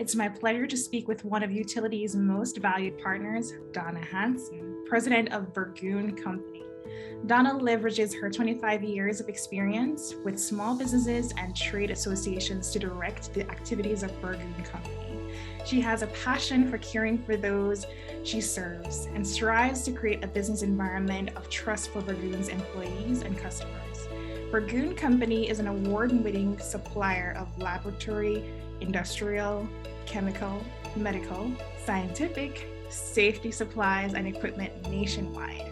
It's my pleasure to speak with one of Utility's most valued partners, Donna Hanson, president of Burgoon Company. Donna leverages her 25 years of experience with small businesses and trade associations to direct the activities of Burgoon Company. She has a passion for caring for those she serves and strives to create a business environment of trust for Burgoon's employees and customers. Burgoon Company is an award-winning supplier of laboratory, industrial, chemical, medical, scientific, safety supplies, and equipment nationwide.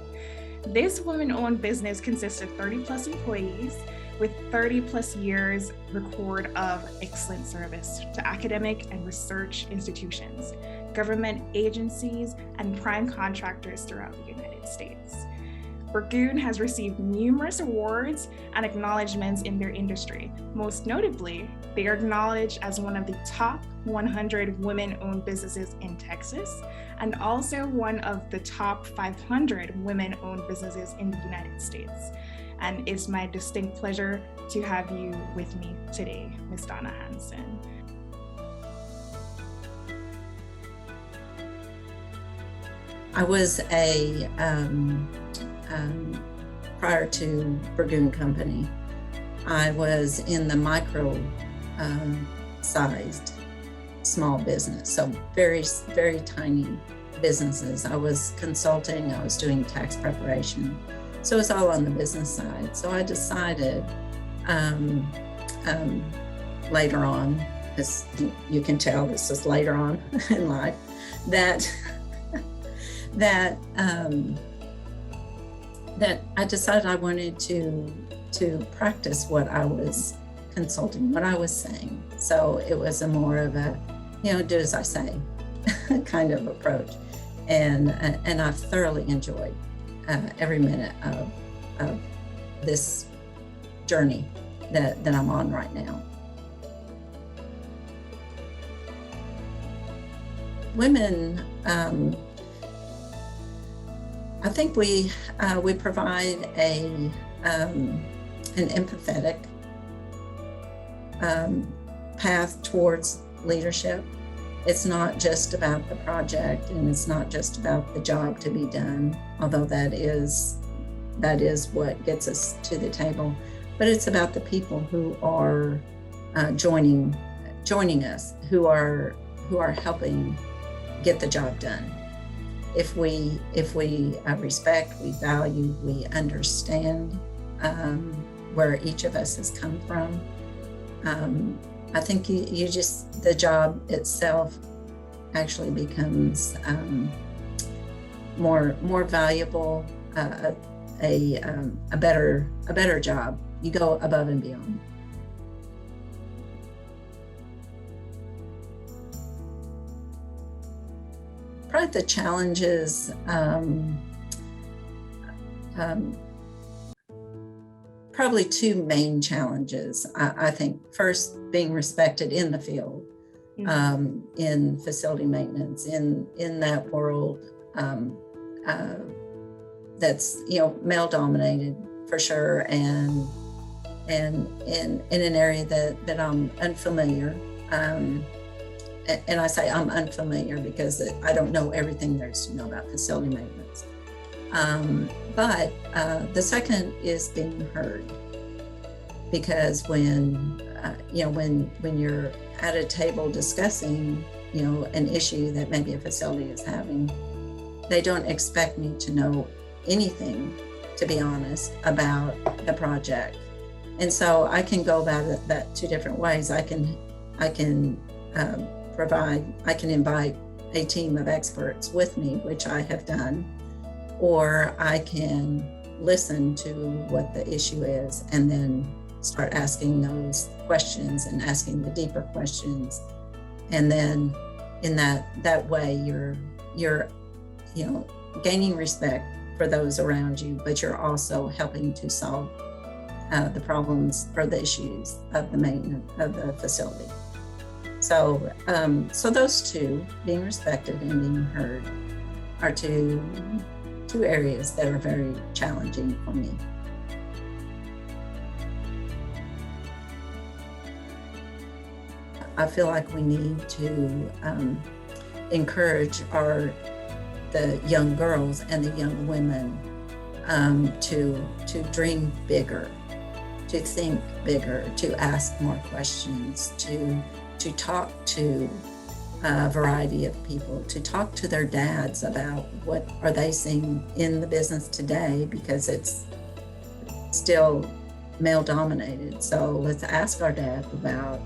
This women-owned business consists of 30-plus employees with 30-plus years record of excellent service to academic and research institutions, government agencies, and prime contractors throughout the United States. Burgoon has received numerous awards and acknowledgements in their industry. Most notably, they are acknowledged as one of the top 100 women-owned businesses in Texas, and also one of the top 500 women-owned businesses in the United States. And it's my distinct pleasure to have you with me today, Ms. Donna Hanson. I was prior to Burgoon Company, I was in the micro-sized small business, so very, very tiny businesses. I was consulting, I was doing tax preparation, so it was all on the business side. So I decided later on, as you can tell, this is later on in life, that I decided I wanted to practice what I was consulting, what I was saying. So it was a more of a, do as I say kind of approach. And I've thoroughly enjoyed every minute of this journey that I'm on right now. Women, I think we provide an empathetic path towards leadership. It's not just about the project, and it's not just about the job to be done, although that is what gets us to the table. But it's about the people who are joining us, who are helping get the job done. If we respect, we value, we understand where each of us has come from, I think you just, the job itself actually becomes more valuable, a better job. You go above and beyond. Probably the challenges, probably two main challenges. I think first, being respected in the field, in facility maintenance, in that world that's male dominated for sure, and in an area that I'm unfamiliar. And I say I'm unfamiliar because I don't know everything there is to know about facility maintenance. But the second is being heard, because when you're at a table discussing an issue that maybe a facility is having, they don't expect me to know anything, to be honest, about the project. And so I can go about it that two different ways. I can invite a team of experts with me, which I have done, or I can listen to what the issue is and then start asking those questions and asking the deeper questions. And then in that way, you're gaining respect for those around you, but you're also helping to solve the problems or the issues of the maintenance of the facility. So those two, being respected and being heard, are two areas that are very challenging for me. I feel like we need to encourage the young girls and the young women to dream bigger, to think bigger, to ask more questions, to talk to a variety of people, to talk to their dads about what are they seeing in the business today, because it's still male dominated. So let's ask our dad about,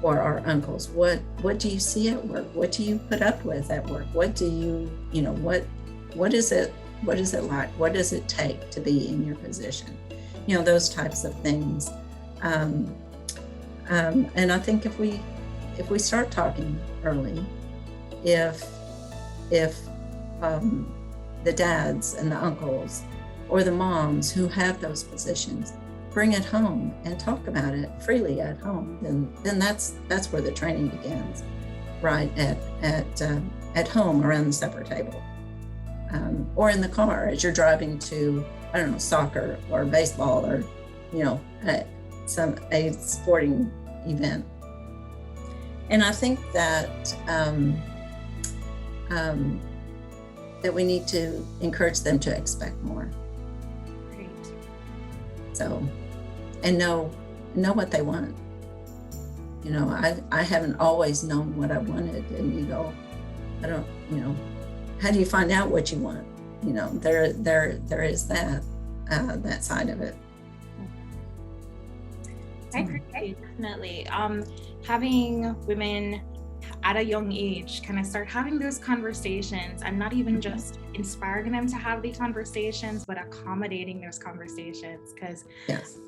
or our uncles, what do you see at work? What do you put up with at work? What do you know, what is it like? What does it take to be in your position? You know, those types of things. And I think if we start talking early, if the dads and the uncles or the moms who have those positions bring it home and talk about it freely at home, then that's where the training begins, right at home around the supper table, or in the car as you're driving to, I don't know, soccer or baseball, or you know, a sporting event. And I think that that we need to encourage them to expect more. Great. So, and know what they want. You know, I haven't always known what I wanted, and you go, I don't, you know, how do you find out what you want? You know, there is that side of it. I agree, definitely. Having women at a young age kind of start having those conversations, and not even just inspiring them to have these conversations, but accommodating those conversations, because yes.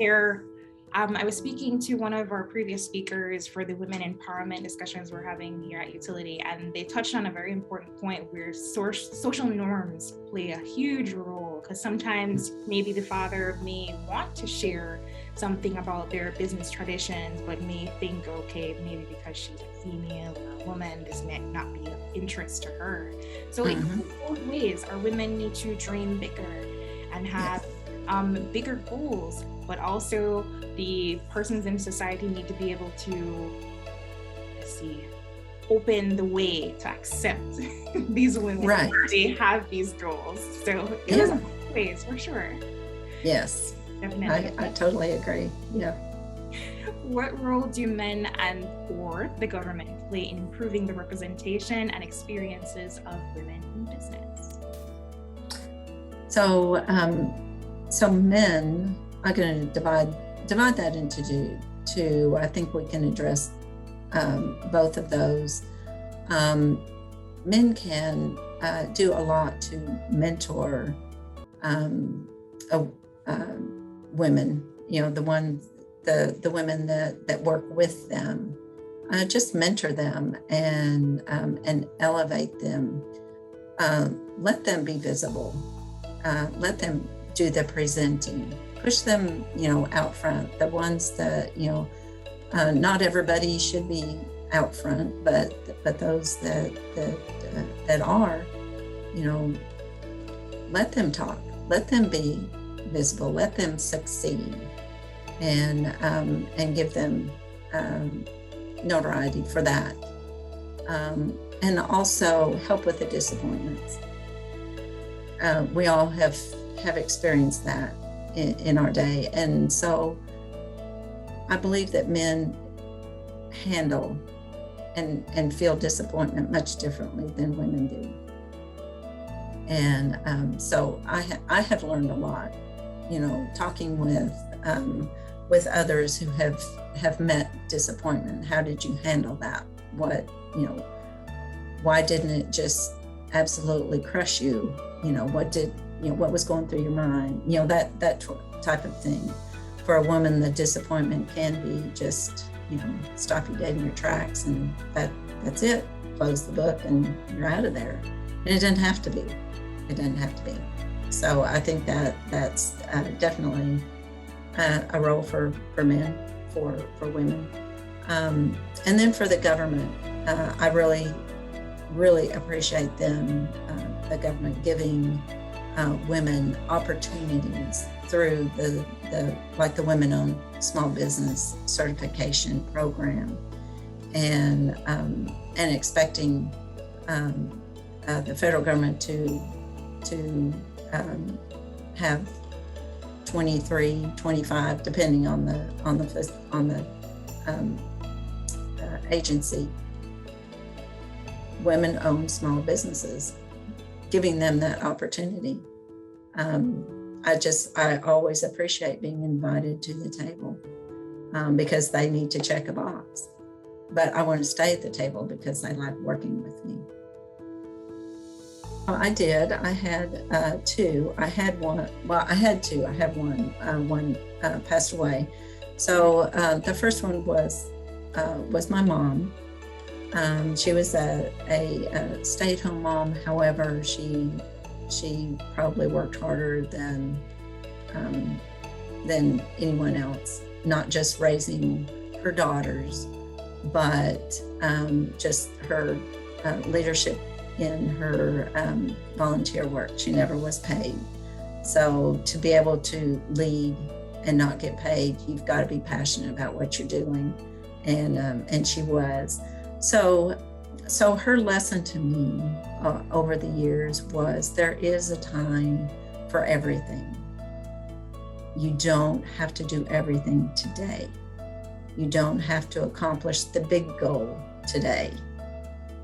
I was speaking to one of our previous speakers for the women empowerment discussions we're having here at Utility, and they touched on a very important point where social norms play a huge role, because sometimes maybe the father may want to share something about their business traditions, but may think, okay, maybe because she's a female or a woman, this may not be of interest to her. So in both ways, our women need to dream bigger and have bigger goals, but also the persons in society need to be able to, open the way to accept these women. Right. They have these goals. So it is both ways, for sure. Yes. Definitely. I totally agree. Yeah. What role do men and or the government play in improving the representation and experiences of women in business? So men, I'm going to divide that into two. I think we can address both of those. Men can do a lot to mentor women, you know, the women that work with them, just mentor them and elevate them, let them be visible, let them do the presenting, push them, you know, out front. The ones that, you know, not everybody should be out front, but those that are, you know, let them talk, let them be visible, let them succeed, and give them notoriety for that, and also help with the disappointments. We all have experienced that in our day, and so I believe that men handle and feel disappointment much differently than women do. And so I have learned a lot, you know, talking with others who have met disappointment. How did you handle that? What, you know, why didn't it just absolutely crush you? You know, what was going through your mind? You know, that type of thing. For a woman, the disappointment can be just, you know, stop you dead in your tracks, and that's it. Close the book and you're out of there. And it doesn't have to be. It doesn't have to be. So I think that's definitely a role for men, for women. And then for the government, I really appreciate them, the government giving women opportunities through the Women-Owned Small Business Certification Program. and expecting the federal government to have 23, 25, depending on the agency, women-owned small businesses, giving them that opportunity. I always appreciate being invited to the table because they need to check a box. But I want to stay at the table because they like working with me. I did. I had two. I had one. Well, I had two. I had one. One passed away. So the first one was my mom. She was a stay-at-home mom. However, she probably worked harder than anyone else. Not just raising her daughters, but just her leadership in her volunteer work. She never was paid. So to be able to lead and not get paid, you've got to be passionate about what you're doing. And she was. So her lesson to me over the years was there is a time for everything. You don't have to do everything today. You don't have to accomplish the big goal today.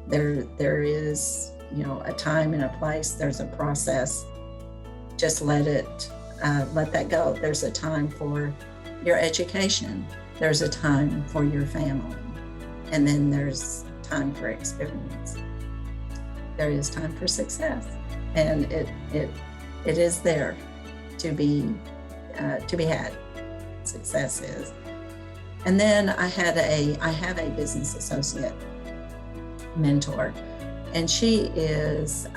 There is, a time and a place. There's a process. Just let that go. There's a time for your education. There's a time for your family. And then there's time for experience. There is time for success. And it is there to be had. Success is. And then I have a business associate mentor, and she is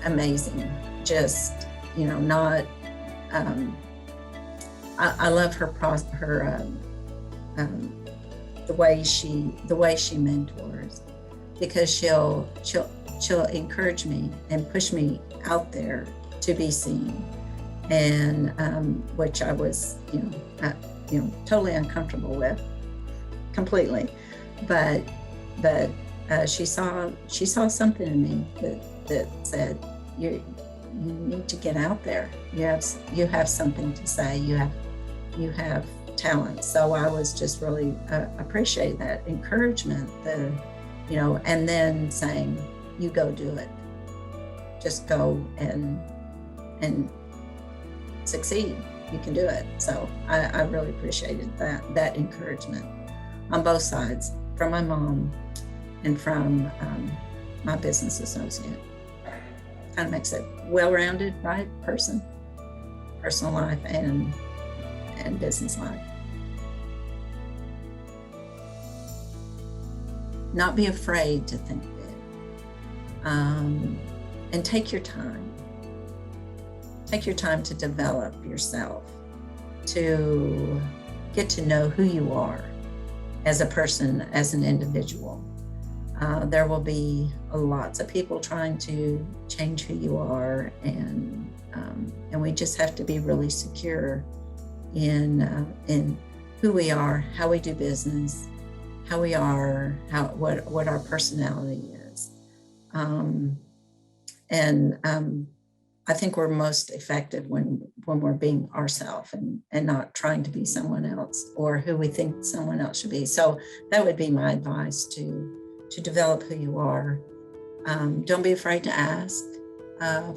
amazing. Just not. I love her the way she mentors, because she'll encourage me and push me out there to be seen, and which I was totally uncomfortable with, completely, but she saw something in me that said, you need to get out there. You have something to say. You have talent. So I was just really appreciate that encouragement, and then saying, you go do it. Just go and succeed. You can do it. So I really appreciated that encouragement on both sides, from my mom and from my business associate. Kind of makes it well-rounded, right? Personal life and business life. Not be afraid to think big, and take your time. Take your time to develop yourself, to get to know who you are as a person, as an individual. There will be lots of people trying to change who you are, and we just have to be really secure in who we are, how we do business, how we are, what our personality is, I think we're most effective when we're being ourselves and not trying to be someone else or who we think someone else should be. So that would be my advice, to develop who you are. Don't be afraid to ask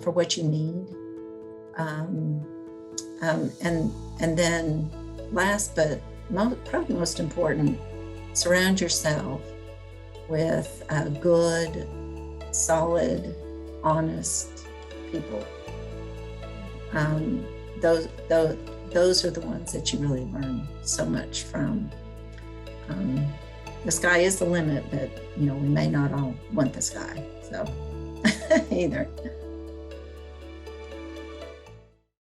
for what you need. And then last, but probably most important, surround yourself with good, solid, honest people. Those are the ones that you really learn so much from. The sky is the limit, but we may not all want the sky, so either.